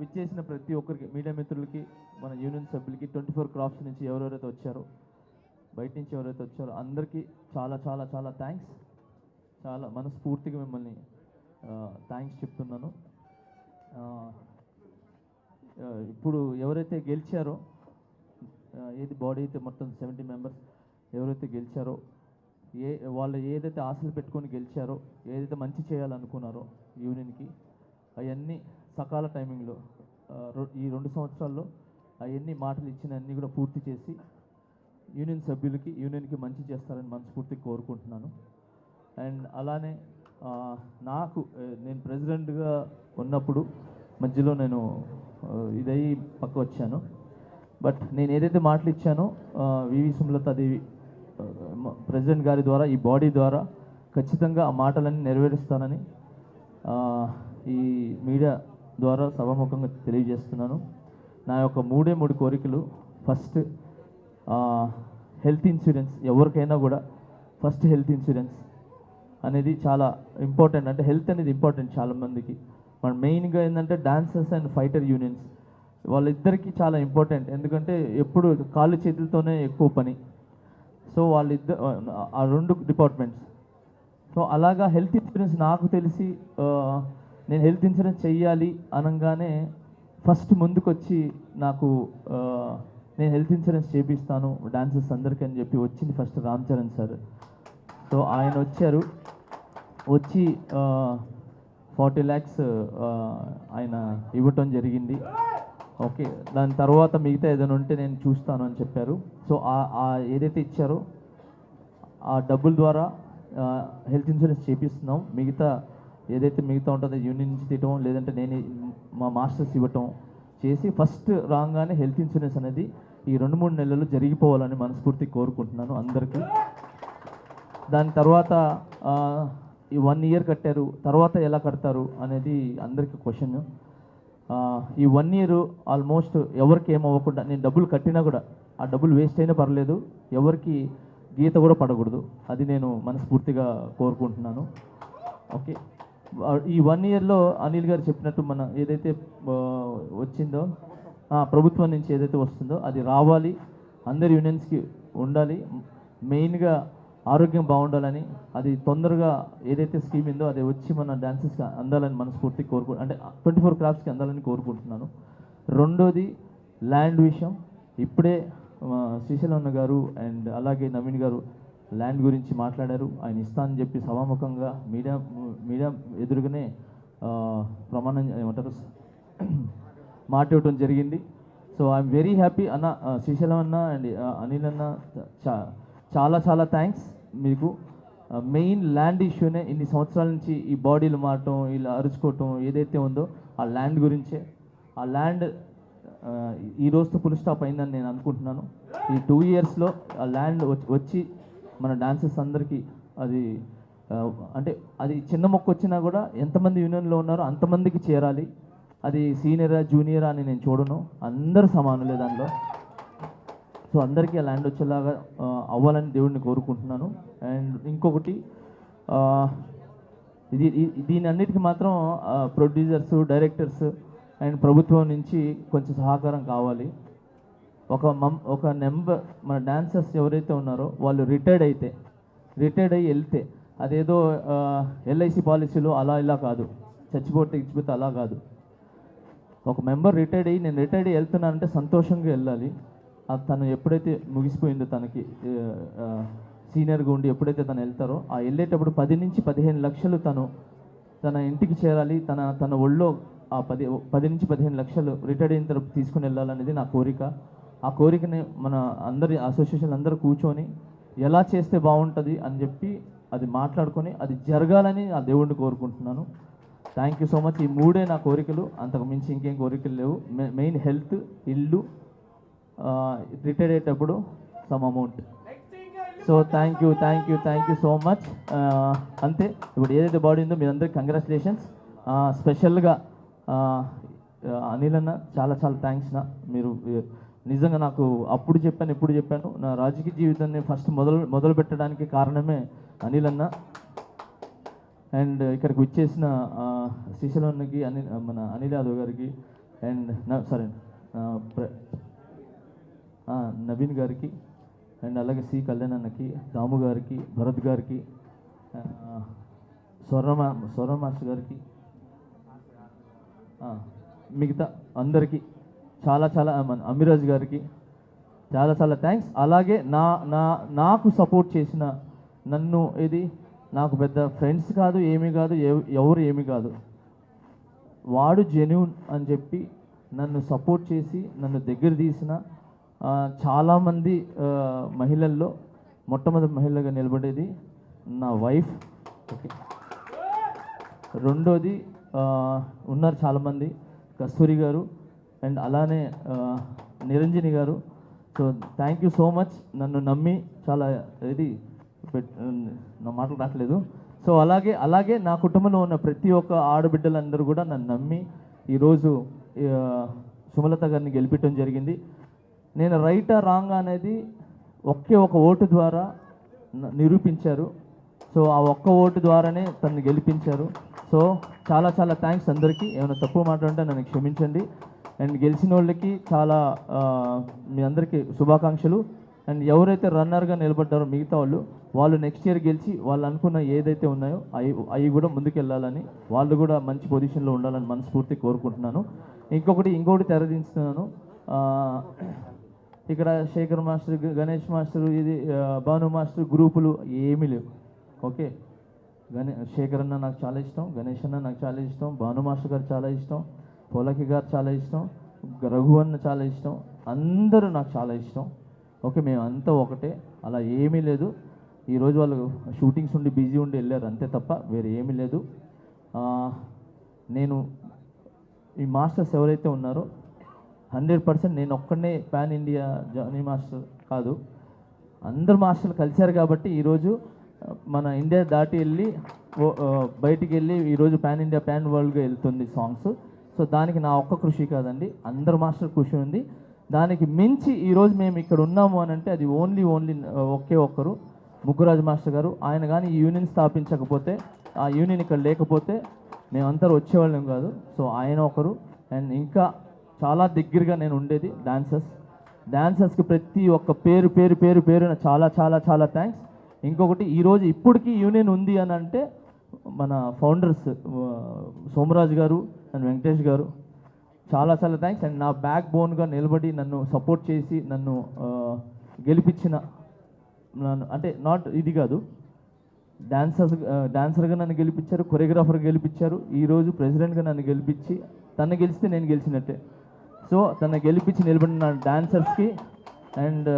విచ్చేసిన ప్రతి ఒక్కరికి, మీడియా మిత్రులకి, మన యూనియన్ సభ్యులకి, 24 క్రాఫ్ట్స్ నుంచి ఎవరెవరైతే వచ్చారో, బయట నుంచి ఎవరైతే వచ్చారో అందరికీ చాలా చాలా చాలా థ్యాంక్స్. చాలా మనస్ఫూర్తిగా మిమ్మల్ని థ్యాంక్స్ చెప్తున్నాను. ఇప్పుడు ఎవరైతే గెలిచారో, ఏది బాడీ అయితే మొత్తం 70 మెంబర్స్ ఎవరైతే గెలిచారో, వాళ్ళు ఏదైతే ఆశలు పెట్టుకొని గెలిచారో, ఏదైతే మంచి చేయాలనుకున్నారో యూనియన్కి, అవన్నీ సకాల టైమింగ్లో ఈ 2 సంవత్సరాల్లో అవన్నీ మాటలు ఇచ్చిన అన్నీ కూడా పూర్తి చేసి యూనియన్ సభ్యులకి, యూనియన్కి మంచి చేస్తారని మనస్ఫూర్తిగా కోరుకుంటున్నాను. అండ్ అలానే నేను ప్రెసిడెంట్గా ఉన్నప్పుడు మధ్యలో నేను ఇదయ్యి పక్క వచ్చాను. బట్ నేను ఏదైతే మాటలు ఇచ్చానో వివి సుమలతాదేవి ప్రెసిడెంట్ గారి ద్వారా, ఈ బాడీ ద్వారా ఖచ్చితంగా ఆ మాటలన్నీ నెరవేరుస్తానని ఈ మీడియా ద్వారా సభాముఖంగా తెలియజేస్తున్నాను. నా యొక్క 3 కోరికలు. First, health insurance. ఎవరికైనా కూడా ఫస్ట్ హెల్త్ ఇన్సూరెన్స్ అనేది చాలా ఇంపార్టెంట్. అంటే హెల్త్ అనేది ఇంపార్టెంట్ చాలామందికి. మన మెయిన్గా ఏంటంటే డాన్సర్స్ అండ్ ఫైటర్ యూనియన్స్ వాళ్ళిద్దరికీ చాలా ఇంపార్టెంట్. ఎందుకంటే ఎప్పుడు కాళ్ళు చేతులతోనే ఎక్కువ పని. సో వాళ్ళిద్దరు ఆ 2 డిపార్ట్మెంట్స్. సో అలాగా హెల్త్ ఇన్సూరెన్స్ నాకు తెలిసి నేను హెల్త్ ఇన్సూరెన్స్ చెయ్యాలి అనగానే ఫస్ట్ ముందుకొచ్చి నాకు నేను హెల్త్ ఇన్సూరెన్స్ చేపిస్తాను డాన్సర్స్ అందరికీ అని చెప్పి వచ్చింది first Ram Charan sir. So ఆయన వచ్చి 40 lakhs ఆయన ఇవ్వటం జరిగింది. ఓకే, దాని తర్వాత మిగతా ఏదైనా ఉంటే నేను చూస్తాను అని చెప్పారు. సో ఏదైతే ఇచ్చారో ఆ డబ్బుల ద్వారా హెల్త్ ఇన్సూరెన్స్ చేపిస్తున్నాం. ఏదైతే మిగతా ఉంటుందో యూనియన్ నుంచి తీయటం, లేదంటే నేను మా మాస్టర్స్ ఇవ్వటం చేసి ఫస్ట్ రాగానే హెల్త్ ఇన్సూరెన్స్ అనేది ఈ 2-3 నెలలు జరిగిపోవాలని మనస్ఫూర్తిగా కోరుకుంటున్నాను అందరికీ. దాని తర్వాత ఈ 1 year కట్టారు, తర్వాత ఎలా కడతారు అనేది అందరికీ క్వశ్చన్. ఈ 1 year ఆల్మోస్ట్ ఎవరికి ఏమవ్వకుండా, నేను డబ్బులు కట్టినా కూడా ఆ డబ్బులు వేస్ట్ అయినా పర్లేదు, ఎవరికి గీత కూడా పడకూడదు. అది నేను మనస్ఫూర్తిగా కోరుకుంటున్నాను. ఓకే, ఈ 1 yearలో అనిల్ గారు చెప్పినట్టు మన ఏదైతే వచ్చిందో ప్రభుత్వం నుంచి ఏదైతే వస్తుందో అది రావాలి, అందరి యూనియన్స్కి ఉండాలి. మెయిన్గా ఆరోగ్యం బాగుండాలని, అది తొందరగా ఏదైతే స్కీమ్ ఉందో అది వచ్చి మన డాన్సెస్కి అందాలని మనస్ఫూర్తిగా అంటే 24 క్రాఫ్ట్స్కి అందాలని కోరుకుంటున్నాను. రెండోది ల్యాండ్ విషయం. ఇప్పుడే శ్రీశైలం గారు అండ్ అలాగే నవీన్ గారు ల్యాండ్ గురించి మాట్లాడారు. ఆయన ఇస్తానని చెప్పి సభాముఖంగా మీడియా ఎదురుగానే ప్రమాణం ఏమంటారు మాట ఇవ్వటం జరిగింది. సో ఐఎమ్ వెరీ హ్యాపీ అన్న, శ్రీశైలం అన్న అండ్ అనిల్ అన్న, చాలా చాలా థ్యాంక్స్ మీకు. మెయిన్ ల్యాండ్ ఇష్యూనే ఇన్ని సంవత్సరాల నుంచి ఈ బాడీలు మారటం, ఇలా అరుచుకోవటం ఏదైతే ఉందో ఆ ల్యాండ్ గురించే. ఆ ల్యాండ్ ఈ రోజుతో ఫుల్ స్టాప్ అయిందని నేను అనుకుంటున్నాను. ఈ 2 yearsలో ఆ ల్యాండ్ వచ్చి మన డాన్సర్స్ అందరికీ అంటే అది చిన్న మొక్క వచ్చినా కూడా ఎంతమంది యూనియన్లో ఉన్నారో అంతమందికి చేరాలి. అది సీనియరా జూనియరా అని నేను చూడను, అందరూ సమానులే దానిలో. సో అందరికీ ఆ ల్యాండ్ వచ్చేలాగా అవ్వాలని దేవుడిని కోరుకుంటున్నాను. అండ్ ఇంకొకటి, దీని అన్నిటికీ మాత్రం ప్రొడ్యూసర్స్, డైరెక్టర్స్ అండ్ ప్రభుత్వం నుంచి కొంచెం సహకారం కావాలి. ఒక నెంబర్ మన డాన్సర్స్ ఎవరైతే ఉన్నారో వాళ్ళు రిటైర్డ్ అయ్యి వెళ్తే అదేదో LIC పాలసీలో అలా ఇలా కాదు, చచ్చిపోతే అలా కాదు. ఒక మెంబర్ రిటైర్డ్ అయ్యి నేను రిటైర్డ్ అయ్యి వెళ్తున్నానంటే సంతోషంగా వెళ్ళాలి. తను ఎప్పుడైతే ముగిసిపోయిందో, తనకి సీనియర్గా ఉండి ఎప్పుడైతే తను వెళ్తారో ఆ వెళ్ళేటప్పుడు 10 నుంచి 15 లక్షలు తన ఇంటికి చేరాలి. తన ఒళ్ళో ఆ 10 నుంచి 15 లక్షలు రిటైర్డ్ అయిన తర్వాత తీసుకుని వెళ్ళాలనేది నా కోరిక. ఆ కోరికని మన అందరి అసోసియేషన్ అందరూ కూర్చొని ఎలా చేస్తే బాగుంటుంది అని చెప్పి అది మాట్లాడుకొని అది జరగాలని ఆ దేవుడిని కోరుకుంటున్నాను. Thank you so much. ఈ 3 నా కోరికలు, అంతకు మించి ఇంకేం కోరికలు లేవు. మెయిన్ హెల్త్, ఇల్లు, రిటైర్డ్ అయ్యేటప్పుడు some amount. So thank you so much. అంతే. ఇప్పుడు ఏదైతే బాడీ ఉందో మీ అందరికి కంగ్రాచులేషన్స్. స్పెషల్గా అనిల్ అన్న చాలా చాలా థ్యాంక్స్. మీరు నిజంగా నాకు అప్పుడు చెప్పాను, ఇప్పుడు చెప్పాను, నా రాజకీయ జీవితాన్ని ఫస్ట్ మొదలు పెట్టడానికి కారణమే అనిల్ అన్న. అండ్ ఇక్కడికి వచ్చేసిన శ్రీశైలం అన్నకి, మన అనిల్ యాదవ్ గారికి, అండ్ సారీ నవీన్ గారికి, అండ్ అలాగే సి కళ్యాణ్ అన్నకి, దాము గారికి, భరత్ గారికి, స్వర్ణ మాస్టర్ గారికి, మిగతా అందరికీ చాలా చాలా అమిరాజ్ గారికి చాలా చాలా థ్యాంక్స్. అలాగే నాకు సపోర్ట్ చేసిన, నన్ను నాకు పెద్ద ఫ్రెండ్స్ కాదు, ఏమీ కాదు, ఎవరు ఏమీ కాదు, వాడు జెన్యూన్ అని చెప్పి నన్ను సపోర్ట్ చేసి నన్ను దగ్గర తీసిన చాలామంది మహిళల్లో మొట్టమొదటి మహిళగా నిలబడేది నా వైఫ్. ఓకే, రెండోది ఉన్నారు చాలామంది, కస్తూరి గారు అండ్ అలానే నిరంజని గారు. So thank you so much, నన్ను నమ్మి చాలా నా మాటలు రావట్లేదు. సో అలాగే నా కుటుంబంలో ఉన్న ప్రతి ఒక్క ఆడబిడ్డలందరూ కూడా నన్ను నమ్మి ఈరోజు సుమలత గారిని గెలిపించడం జరిగింది. నేను రైటా రాంగ్ అనేది ఒకే ఒక ఓటు ద్వారా నిరూపించారు. సో ఆ ఒక్క ఓటు ద్వారానే తనని గెలిపించారు. సో చాలా చాలా థ్యాంక్స్ అందరికీ. ఏమైనా తప్పు మాట్లాడుంటే నన్ను క్షమించండి. అండ్ గెలిచిన వాళ్ళకి చాలా మీ అందరికీ శుభాకాంక్షలు. అండ్ ఎవరైతే రన్నర్గా నిలబడ్డారో మిగతా వాళ్ళు నెక్స్ట్ ఇయర్ గెలిచి వాళ్ళు అనుకున్న ఏదైతే ఉన్నాయో అవి కూడా ముందుకెళ్ళాలని, వాళ్ళు కూడా మంచి పొజిషన్లో ఉండాలని మనస్ఫూర్తి కోరుకుంటున్నాను. ఇంకొకటి తెరదించుతున్నాను. ఇక్కడ Shekhar master, Ganesh master, Bhanu master గ్రూపులు ఏమీ లేవు. ఓకే, శేఖర్ అన్న నాకు చాలా ఇష్టం, గణేష్ అన్న నాకు చాలా ఇష్టం, భాను మాస్టర్ గారు చాలా ఇష్టం, పోలకి గారు చాలా ఇష్టం, రఘు అన్న చాలా ఇష్టం, అందరూ నాకు చాలా ఇష్టం. ఓకే, మేము అంతా ఒకటే, అలా ఏమీ లేదు. ఈరోజు వాళ్ళు షూటింగ్స్ ఉండి బిజీ ఉండి వెళ్ళారు అంతే తప్ప వేరే ఏమీ లేదు. నేను ఈ మాస్టర్స్ ఎవరైతే ఉన్నారో 100% నేను ఒక్కడనే పాన్ ఇండియా జానీ మాస్టర్ కాదు, అందరు మాస్టర్లు కలిశారు కాబట్టి ఈరోజు మన ఇండియా దాటి వెళ్ళి బయటికి వెళ్ళి ఈరోజు పాన్ ఇండియా పాన్ వరల్డ్గా వెళ్తుంది సాంగ్స్. సో దానికి నా ఒక్క కృషి కాదండి, అందరు మాస్టర్ కృషి ఉంది. దానికి మించి ఈరోజు మేము ఇక్కడ ఉన్నాము అని అంటే అది ఓన్లీ ఒకే ఒక్కరు, ముగ్గురాజు మాస్టర్ గారు. ఆయన కానీ ఈ యూనియన్ స్థాపించకపోతే, ఆ యూనియన్ ఇక్కడ లేకపోతే మేమందరూ వచ్చేవాళ్ళం కాదు. సో ఆయన ఒకరు. అండ్ ఇంకా చాలా దగ్గరగా నేను ఉండేది డాన్సర్స్కి ప్రతి ఒక్క పేరున చాలా చాలా చాలా థ్యాంక్స్. ఇంకొకటి, ఈరోజు ఇప్పటికీ యూనియన్ ఉంది అని అంటే మన ఫౌండర్స్ సోమరాజు గారు అండ్ వెంకటేష్ గారు, చాలా చాలా థ్యాంక్స్. అండ్ నా బ్యాక్ బోన్గా నిలబడి నన్ను సపోర్ట్ చేసి నన్ను గెలిపించిన, అంటే నాట్ ఇది కాదు, డాన్సర్గా నన్ను గెలిపించారు, కొరియోగ్రాఫర్గా గెలిపించారు, ఈరోజు ప్రెసిడెంట్గా నన్ను గెలిపించి, తను గెలిస్తే నేను గెలిచినట్టే. సో తను గెలిపించి నిలబడిన డాన్సర్స్కి అండ్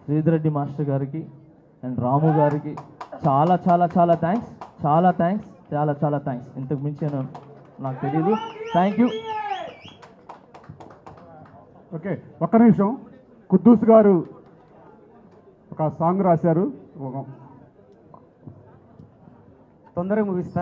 శ్రీధర్ రెడ్డి మాస్టర్ గారికి అండ్ రాము గారికి చాలా చాలా చాలా థ్యాంక్స్, చాలా థ్యాంక్స్, చాలా చాలా థ్యాంక్స్. ఇంతకు మించి నాకు తెలియదు. Thank you. ఓకే, ఒక్క నిమిషం. కుద్దూస్ గారు ఒక సాంగ్ రాశారు, తొందరగా ముగిస్తారు.